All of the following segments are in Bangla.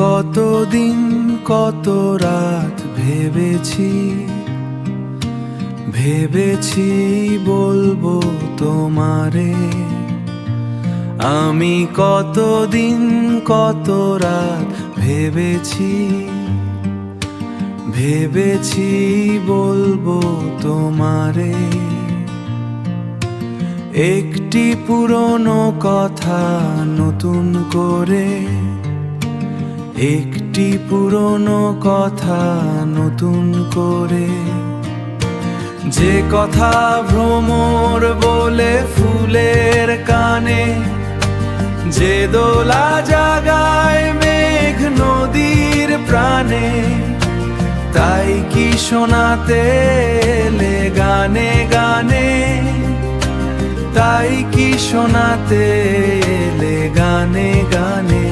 কতদিন কত রাত ভেবেছি বলবো তোমারে। আমি কতদিন কত রাত ভেবেছি বলবো তোমারে। একটি পুরনো কথা নতুন করে, একটি পুরনো কথা নতুন করে, যে কথা ভ্রমর বলে ফুলের কানে, যে দোলা জাগায় মেঘ নদীর প্রাণে, তাই কি শোনাতে এলে গানে গানে, তাই কি শোনাতে এলে গানে গানে।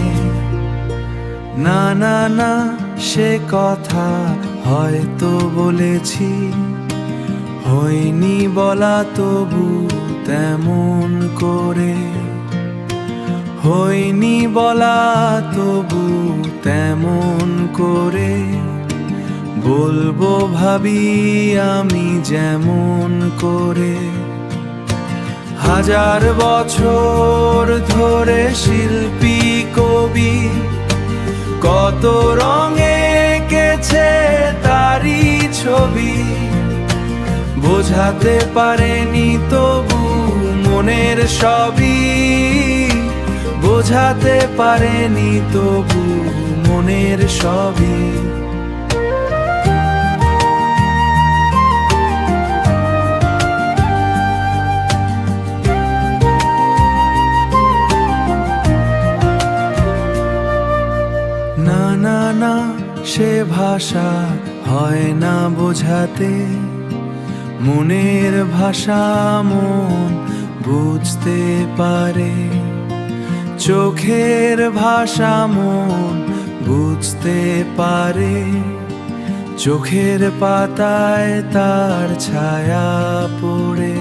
না না না, সে কথা হয়তো বলেছি, হয়নি বলা তবু তেমন করে, হয়নি বলা তবু তেমন করে। বলবো ভাবি আমি যেমন করে। হাজার বছর ধরে শিল্পী কবি কত রঙে এঁকেছে তারি ছবি, বোঝাতে পারেনি তবু মনের সবই, বোঝাতে পারেনি তবু মনের সবই। না না না, সে ভাষা হয় না বোঝাতে, মনের ভাষা মন বুঝতে পারে, চোখের ভাষা মন বুঝতে পারে, চোখের পাতায় তার ছায়া পড়ে।